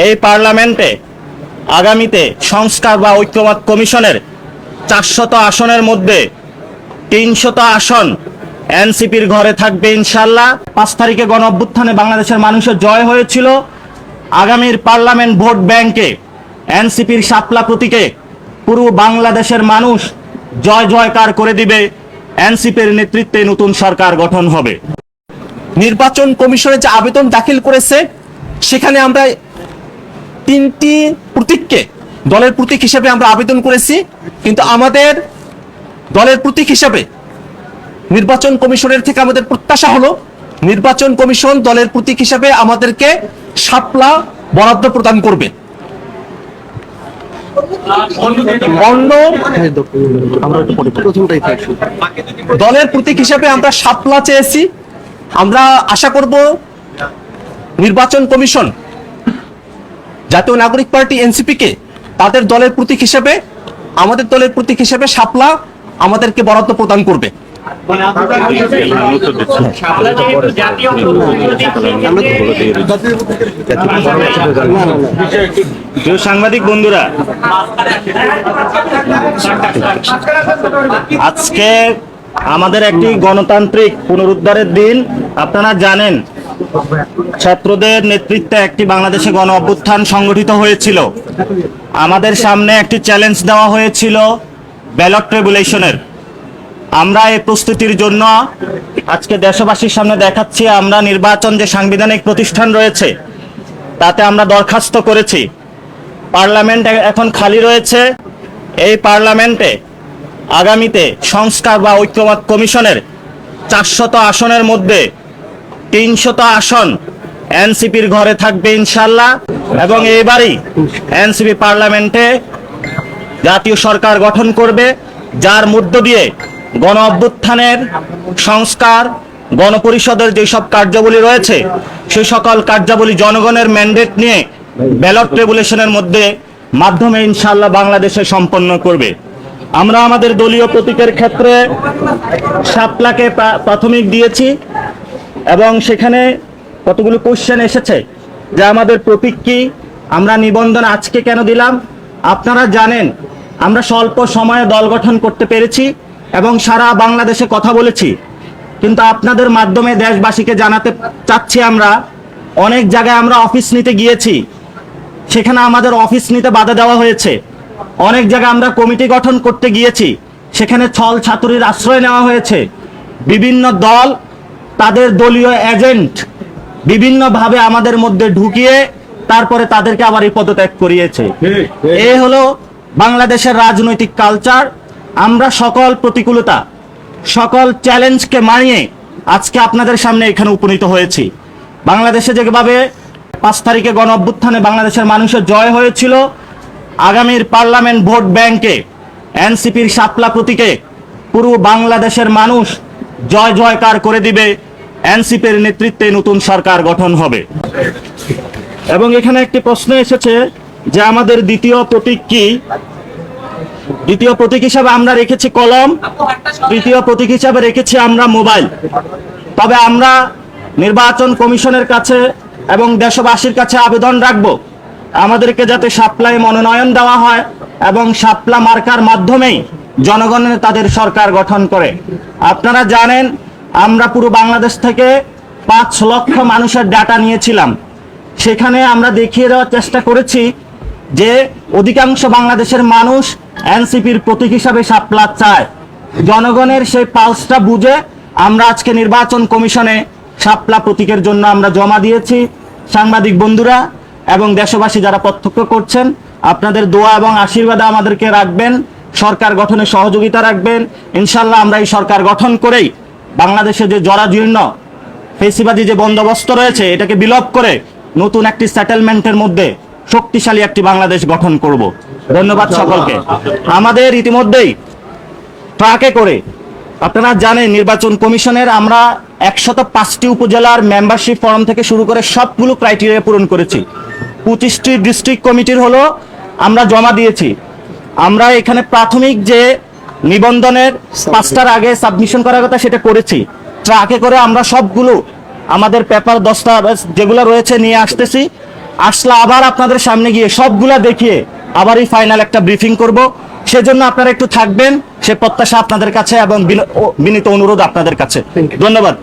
এই পার্লামেন্টে আগামীতে সংস্কার বা ঐক্যমত কমিশনের 400 আসনের মধ্যে 300 আসন এনসিপির ঘরে থাকবে ইনশাল্লাহ। 5 তারিখে গণ অভ্যুত্থানে বাংলাদেশের মানুষের জয় হয়েছিল। আগামীর পার্লামেন্ট ভোট ব্যাংকে এনসিপির শাপলা প্রতীকে পুরো বাংলাদেশের মানুষ জয় জয়কার করে দিবে। এনসিপির নেতৃত্বে নতুন সরকার গঠন হবে। নির্বাচন কমিশনে যে আবেদন দাখিল করেছে সেখানে আমরা 3টি প্রতীককে দলের প্রতীক হিসেবে আমরা আবেদন করেছি, কিন্তু আমাদের দলের প্রতীক হিসেবে নির্বাচন কমিশনের থেকে আমাদের প্রত্যাশা হলো নির্বাচন কমিশন দলের প্রতীক হিসেবে আমাদেরকে শাপলা বরাদ্দ প্রদান করবে। দলের প্রতীক হিসেবে আমরা শাপলা চেয়েছি। আমরা আশা করব নির্বাচন কমিশন জাতীয় নাগরিক পার্টি এনসিপি কে তাদের দলের প্রতীক হিসেবে আমাদের দলের প্রতীক হিসেবে শাপলা আমাদেরকে বরাদ্দ প্রদান করবে। সাংবাদিক বন্ধুরা, আজকে আমাদের একটি গণতান্ত্রিক পুনরুদ্ধারের দিন। আপনারা জানেন ছাত্রদের নেতৃত্বে একটি বাংলাদেশে গণ অভ্যুত্থান সংগঠিত হয়েছিল। আমাদের সামনে একটি চ্যালেঞ্জ দেওয়া হয়েছিল ব্যালট রেগুলেশনের। আমরা এই প্রস্তুতির জন্য আজকে দেশবাসীর সামনে দেখাচ্ছি আমরা নির্বাচন যে সাংবিধানিক প্রতিষ্ঠান রয়েছে তাতে আমরা দরখাস্ত করেছি। পার্লামেন্ট এখন খালি রয়েছে। এই পার্লামেন্টে আগামীতে সংস্কার বা ঐক্যমত কমিশনের 400 আসনের মধ্যে 300 আসন এনসিপির ঘরে থাকবে ইনশাল্লাহ। এবং এইবারই এনসিপি পার্লামেন্টে জাতীয় সরকার গঠন করবে, যার মধ্য দিয়ে গণ অভ্যুত্থানের সংস্কার, গণপরিষদের যেসব কার্যাবলী রয়েছে সেই সকল কার্যাবলী জনগণের ম্যান্ডেট নিয়ে ব্যালট রেগুলেশনের মাধ্যমে ইনশাল্লাহ বাংলাদেশে সম্পন্ন করবে। আমরা আমাদের দলীয় প্রতীকের ক্ষেত্রে শাপলাকে প্রাথমিক দিয়েছি এবং সেখানে কতগুলো কোশ্চেন এসেছে যে আমাদের প্রতীক কি, আমরা নিবন্ধন আজকে কেন দিলাম। আপনারা জানেন আমরা স্বল্প সময়ে দল গঠন করতে পেরেছি এবং সারা বাংলাদেশে কথা বলেছি, কিন্তু আপনাদের মাধ্যমে দেশবাসীকে জানাতে চাচ্ছি আমরা অনেক জায়গায় আমরা অফিস নিতে গিয়েছি, সেখানে আমাদের অফিস নিতে বাধা দেওয়া হয়েছে। অনেক জায়গায় আমরা কমিটি গঠন করতে গিয়েছি, সেখানে ছল ছাত্রীর আশ্রয় নেওয়া হয়েছে। বিভিন্ন দল তাদের দলীয় এজেন্ট বিভিন্নভাবে আমাদের মধ্যে ঢুকিয়ে তারপরে তাদেরকে আবার এই পদত্যাগ করিয়েছে। এ হলো বাংলাদেশের রাজনৈতিক কালচার। আমরা সকল প্রতিকূলতা, সকল চ্যালেঞ্জকে মানিয়ে আজকে আপনাদের সামনে এখানে উপনীত হয়েছি। বাংলাদেশে যেভাবে 5 তারিখে গণ অভ্যুত্থানে বাংলাদেশের মানুষের জয় হয়েছিল, আগামীর পার্লামেন্ট ভোট ব্যাংকে এনসিপির শাপলা প্রতীকে পুরো বাংলাদেশের মানুষ জয় জয়কার করে দিবে। এনসিপির নেতৃত্বে নতুন সরকার গঠন হবে। এবং এখানে একটি প্রশ্ন এসেছে যে আমাদের দ্বিতীয় প্রতীক কি। দ্বিতীয় প্রতীক হিসাবে আমরা রেখেছি কলম, তৃতীয় প্রতীক হিসাবে রেখেছি আমরা মোবাইল। তবে আমরা নির্বাচন কমিশনের কাছে এবং দেশবাসীর কাছে আবেদন রাখবো আমাদেরকে যাতে শাপলায় মনোনয়ন দেওয়া হয় এবং শাপলা মার্কার মাধ্যমেই জনগণের তাদের সরকার গঠন করে। আপনারা জানেন আমরা পুরো বাংলাদেশ থেকে 5 লক্ষ মানুষের ডাটা নিয়েছিলাম। সেখানে আমরা দেখিয়ে দেওয়ার চেষ্টা করেছি যে অধিকাংশ বাংলাদেশের মানুষ এনসিপির প্রতীক হিসাবে শাপলা চায়। জনগণের সেই পালসটা বুঝে আমরা আজকে নির্বাচন কমিশনে শাপলা প্রতীকের জন্য আমরা জমা দিয়েছি। সাংবাদিক বন্ধুরা এবং দেশবাসী যারা প্রত্যক্ষ করছেন, আপনাদের দোয়া এবং আশীর্বাদে আমাদেরকে রাখবেন, সরকার গঠনে সহযোগিতা রাখবেন। ইনশাল্লাহ আমরা এই সরকার গঠন করেই বাংলাদেশে যে জরাজীর্ণ ফেসিবাদী যে বন্দোবস্ত রয়েছে এটাকে বিলোপ করে নতুন একটি সেটেলমেন্টের মধ্যে শক্তিশালী একটি বাংলাদেশ গঠন করব। ধন্যবাদ সকলকে। আমাদের ইতিমধ্যেই ট্রাকে করে আপনারা জানেন নির্বাচন কমিশনের আমরা 105টি উপজেলার মেম্বারশিপ ফর্ম থেকে শুরু করে সবগুলো ক্রাইটেরিয়া পূরণ করেছি। 25টি ডিস্ট্রিক্ট কমিটির হলো আমরা জমা দিয়েছি। আমরা এখানে প্রাথমিক যে নিবন্ধনের 5টার আগে সাবমিশন করার কথা সেটা করেছি। ট্রাকে করে আমরা সবগুলো আমাদের পেপার দস্তাবেজ যেগুলো রয়েছে নিয়ে আসতেছি আসলে আবার আপনাদের সামনে গিয়ে সবগুলা দেখিয়ে আবারই ফাইনাল একটা ব্রিফিং করব। সেজন্য আপনারা একটু থাকবেন, সে প্রত্যাশা আপনাদের কাছে এবং বিনীত অনুরোধ আপনাদের কাছে। ধন্যবাদ।